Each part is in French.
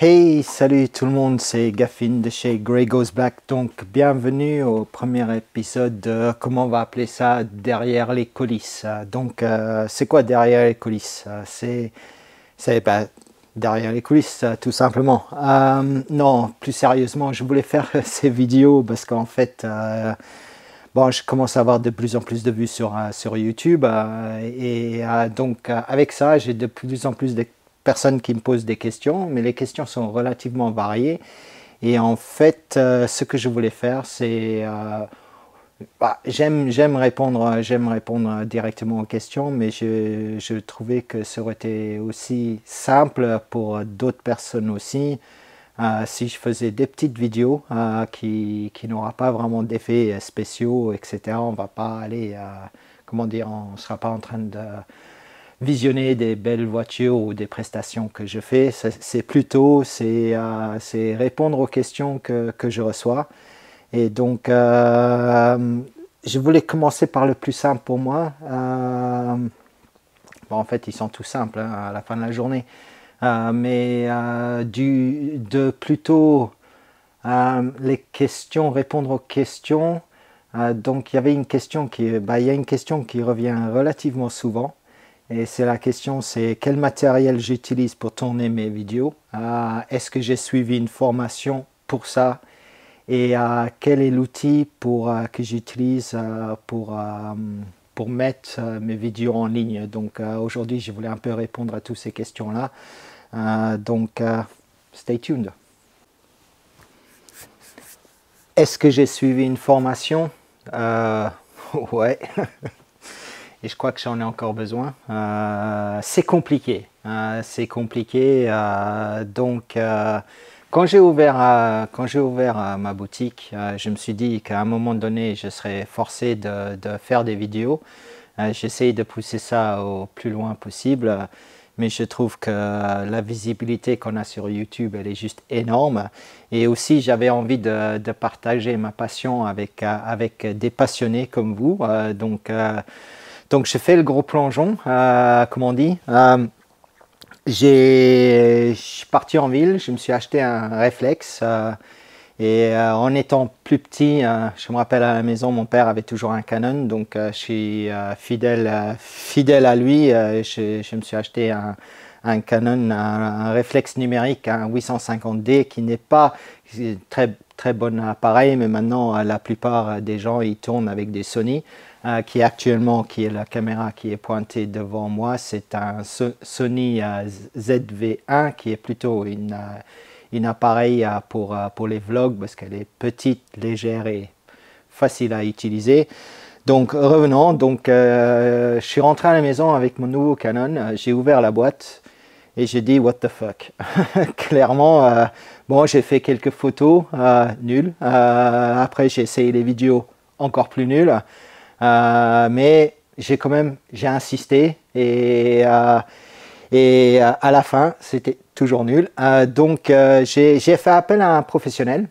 Hey, salut tout le monde, c'est Gaffin de chez Grey Goes Black. Donc, bienvenue au premier épisode de, comment on va appeler ça, derrière les coulisses. Donc, c'est quoi derrière les coulisses? C'est derrière les coulisses, tout simplement. Non, plus sérieusement, je voulais faire ces vidéos parce qu'en fait, bon, je commence à avoir de plus en plus de vues sur YouTube. Donc, avec ça, j'ai de plus en plus de personnes qui me posent des questions, mais les questions sont relativement variées. Et en fait, ce que je voulais faire, c'est... j'aime répondre directement aux questions, mais je trouvais que ça aurait été aussi simple pour d'autres personnes aussi, si je faisais des petites vidéos qui n'aura pas vraiment d'effets spéciaux, etc. On va pas aller, comment dire, on ne sera pas en train de visionner des belles voitures ou des prestations que je fais. C'est plutôt répondre aux questions que je reçois. Et donc, je voulais commencer par le plus simple pour moi. Bon, en fait, ils sont tout simples à la fin de la journée. De plutôt les questions, répondre aux questions. Donc, il y a une question qui revient relativement souvent. Et c'est la question, c'est quel matériel j'utilise pour tourner mes vidéos? Est-ce que j'ai suivi une formation pour ça? Et quel est l'outil que j'utilise pour mettre mes vidéos en ligne? Donc aujourd'hui, je voulais un peu répondre à toutes ces questions-là. Stay tuned. Est-ce que j'ai suivi une formation? Ouais. Et je crois que j'en ai encore besoin. C'est compliqué. Quand j'ai ouvert ma boutique, je me suis dit qu'à un moment donné, je serais forcé de faire des vidéos. J'essaye de pousser ça au plus loin possible, mais je trouve que la visibilité qu'on a sur YouTube, elle est juste énorme. Et aussi, j'avais envie de partager ma passion avec des passionnés comme vous. Donc, je fais le gros plongeon, comme on dit. Je suis parti en ville, je me suis acheté un réflexe. En étant plus petit, je me rappelle à la maison, mon père avait toujours un Canon. Donc, je suis fidèle à lui. Je me suis acheté un Canon, un réflexe numérique, un 850D, qui n'est pas très bon appareil, mais maintenant la plupart des gens ils tournent avec des Sony, qui est la caméra qui est pointée devant moi. C'est un Sony ZV-1 qui est plutôt une appareil pour les vlogs parce qu'elle est petite, légère et facile à utiliser. Donc revenons, je suis rentré à la maison avec mon nouveau Canon, j'ai ouvert la boîte et j'ai dit what the fuck. Clairement, bon, j'ai fait quelques photos nulles, après j'ai essayé les vidéos encore plus nulles, mais j'ai insisté et à la fin c'était toujours nul. J'ai fait appel à un professionnel.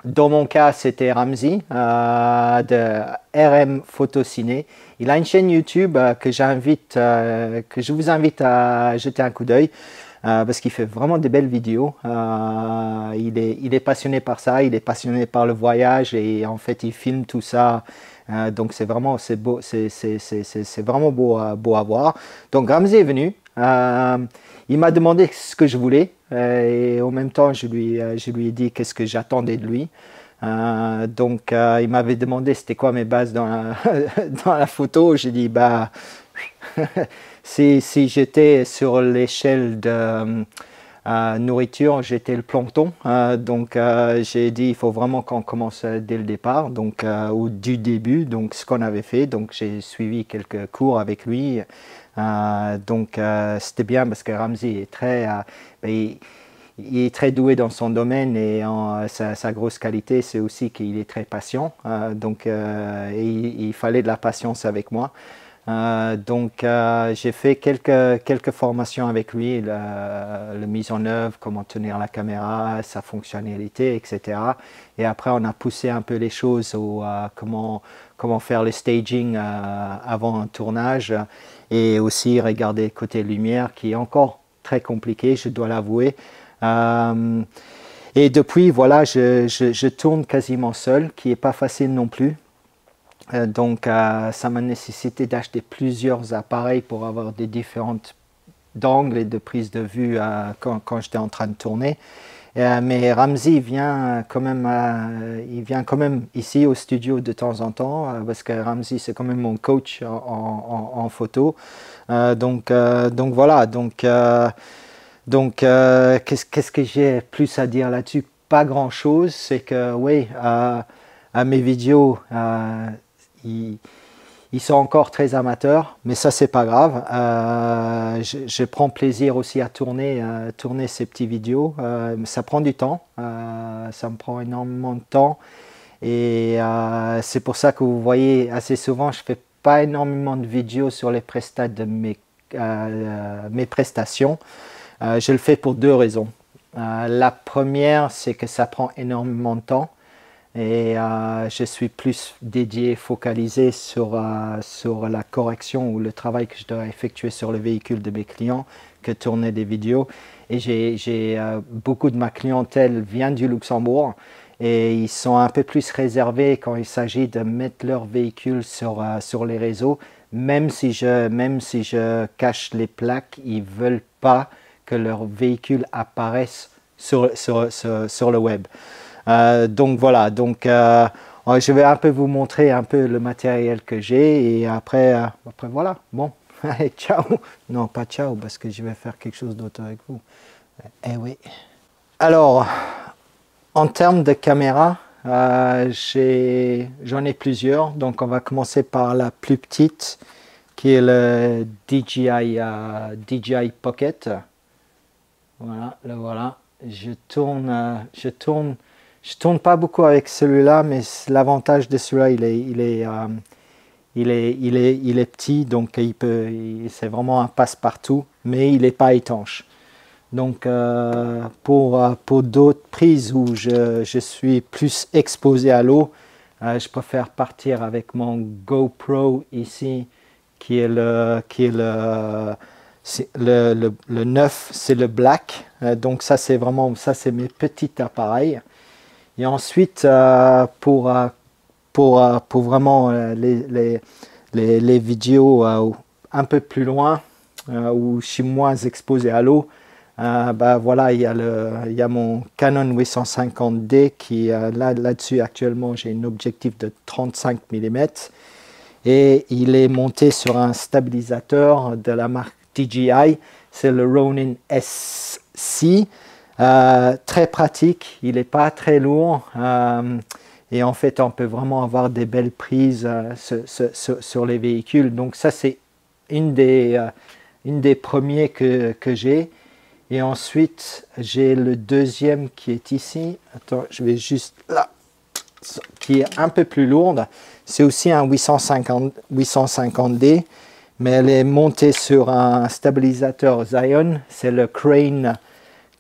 Dans mon cas, c'était Ramzi de RM Photociné. Il a une chaîne YouTube que je vous invite à jeter un coup d'œil parce qu'il fait vraiment des belles vidéos. Il est passionné par ça, il est passionné par le voyage et en fait, il filme tout ça. Donc c'est vraiment beau à voir. Donc Ramzi est venu. Il m'a demandé ce que je voulais et en même temps je lui ai dit qu'est-ce que j'attendais de lui. Il m'avait demandé c'était quoi mes bases dans la photo. J'ai dit si j'étais sur l'échelle de nourriture, j'étais le plancton. J'ai dit il faut vraiment qu'on commence dès le départ, ou du début. Donc ce qu'on avait fait, donc j'ai suivi quelques cours avec lui. C'était bien parce que Ramzi est il est très doué dans son domaine et sa grosse qualité c'est aussi qu'il est très patient. Il fallait de la patience avec moi. J'ai fait quelques formations avec lui, la mise en œuvre, comment tenir la caméra, sa fonctionnalité, etc. Et après, on a poussé un peu les choses comment faire le staging avant un tournage et aussi regarder le côté lumière qui est encore très compliqué, je dois l'avouer. Et depuis, voilà, je tourne quasiment seul, qui n'est pas facile non plus. Donc, ça m'a nécessité d'acheter plusieurs appareils pour avoir des différentes d'angles et de prise de vue quand j'étais en train de tourner. Mais Ramzi vient quand même ici au studio de temps en temps parce que Ramzi c'est quand même mon coach en photo. Donc voilà. Qu'est-ce que j'ai plus à dire là-dessus? Pas grand-chose. C'est que oui, à mes vidéos, ils sont encore très amateurs, mais ça c'est pas grave. Je prends plaisir aussi à tourner ces petites vidéos. Ça prend du temps, ça me prend énormément de temps. Et c'est pour ça que vous voyez assez souvent, je fais pas énormément de vidéos sur les prestats de mes prestations. Je le fais pour deux raisons. La première, c'est que ça prend énormément de temps. Et je suis plus dédié, focalisé sur la correction ou le travail que je dois effectuer sur le véhicule de mes clients que tourner des vidéos. Et beaucoup de ma clientèle vient du Luxembourg et ils sont un peu plus réservés quand il s'agit de mettre leur véhicule sur les réseaux. Même si je cache les plaques, ils ne veulent pas que leur véhicule apparaisse sur le web. Donc voilà, je vais un peu vous montrer un peu le matériel que j'ai et après voilà, bon, allez, ciao. Non, pas ciao parce que je vais faire quelque chose d'autre avec vous. Eh oui. Alors, en termes de caméra, j'en ai plusieurs. Donc on va commencer par la plus petite qui est le DJI Pocket. Voilà, le voilà. Je tourne pas beaucoup avec celui-là, mais l'avantage de celui-là, il est petit, donc c'est vraiment un passe-partout, mais il n'est pas étanche. Donc pour d'autres prises où je suis plus exposé à l'eau, je préfère partir avec mon GoPro ici, qui est le 9, c'est le black. Donc ça c'est mes petits appareils. Et ensuite, pour vraiment les vidéos un peu plus loin, où je suis moins exposé à l'eau, voilà, il y a mon Canon 850D qui, là-dessus, actuellement, j'ai un objectif de 35 mm. Et il est monté sur un stabilisateur de la marque DJI, c'est le Ronin SC. Très pratique, il n'est pas très lourd et en fait on peut vraiment avoir des belles prises sur les véhicules. Donc ça c'est une des premiers que j'ai. Et ensuite j'ai le deuxième qui est ici. Attends, je vais juste là, qui est un peu plus lourde. C'est aussi un 850D, mais elle est montée sur un stabilisateur Zion, c'est le Crane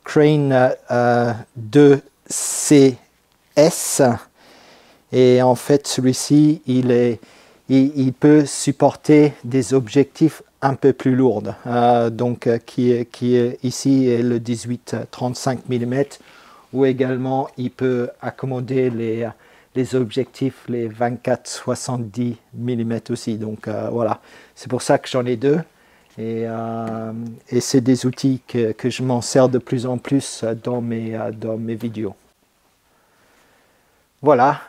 2CS. Et en fait, celui-ci, il peut supporter des objectifs un peu plus lourds. Qui est ici est le 18-35 mm, ou également il peut accommoder les objectifs, les 24-70 mm aussi. Donc voilà, c'est pour ça que j'en ai deux. Et c'est des outils que je m'en sers de plus en plus dans mes vidéos. Voilà,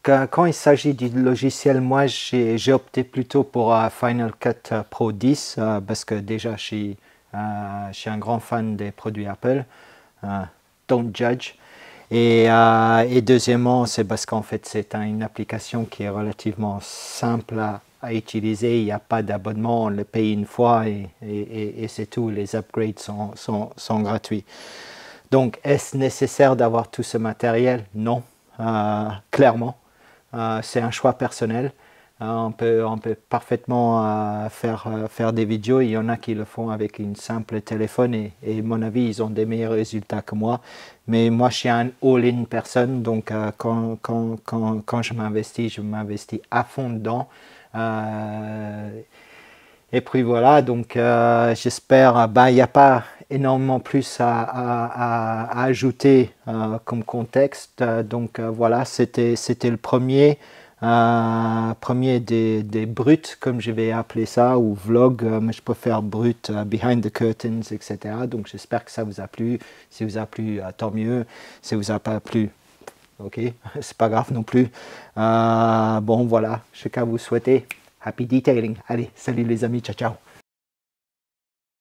quand il s'agit du logiciel, moi j'ai opté plutôt pour Final Cut Pro 10 parce que déjà je suis un grand fan des produits Apple, don't judge. Et deuxièmement, c'est parce qu'en fait c'est une application qui est relativement simple à utiliser. Il n'y a pas d'abonnement, on le paye une fois et c'est tout. Les upgrades sont gratuits. Donc, est-ce nécessaire d'avoir tout ce matériel? Non, clairement. C'est un choix personnel. On peut parfaitement faire des vidéos. Il y en a qui le font avec une simple téléphone et à mon avis, ils ont des meilleurs résultats que moi. Mais moi, je suis un all-in personne. Donc, quand je m'investis à fond dedans. Et puis voilà, donc j'espère, il n'y a pas énormément plus à ajouter comme contexte. Donc voilà, c'était le premier des bruts, comme je vais appeler ça, ou vlog, mais je préfère brut, behind the curtains, etc. Donc j'espère que ça vous a plu. Si vous a plu, tant mieux. Si vous a pas plu, ok, c'est pas grave non plus. Bon voilà, je qu'à vous souhaiter happy detailing. Allez, salut les amis, ciao ciao.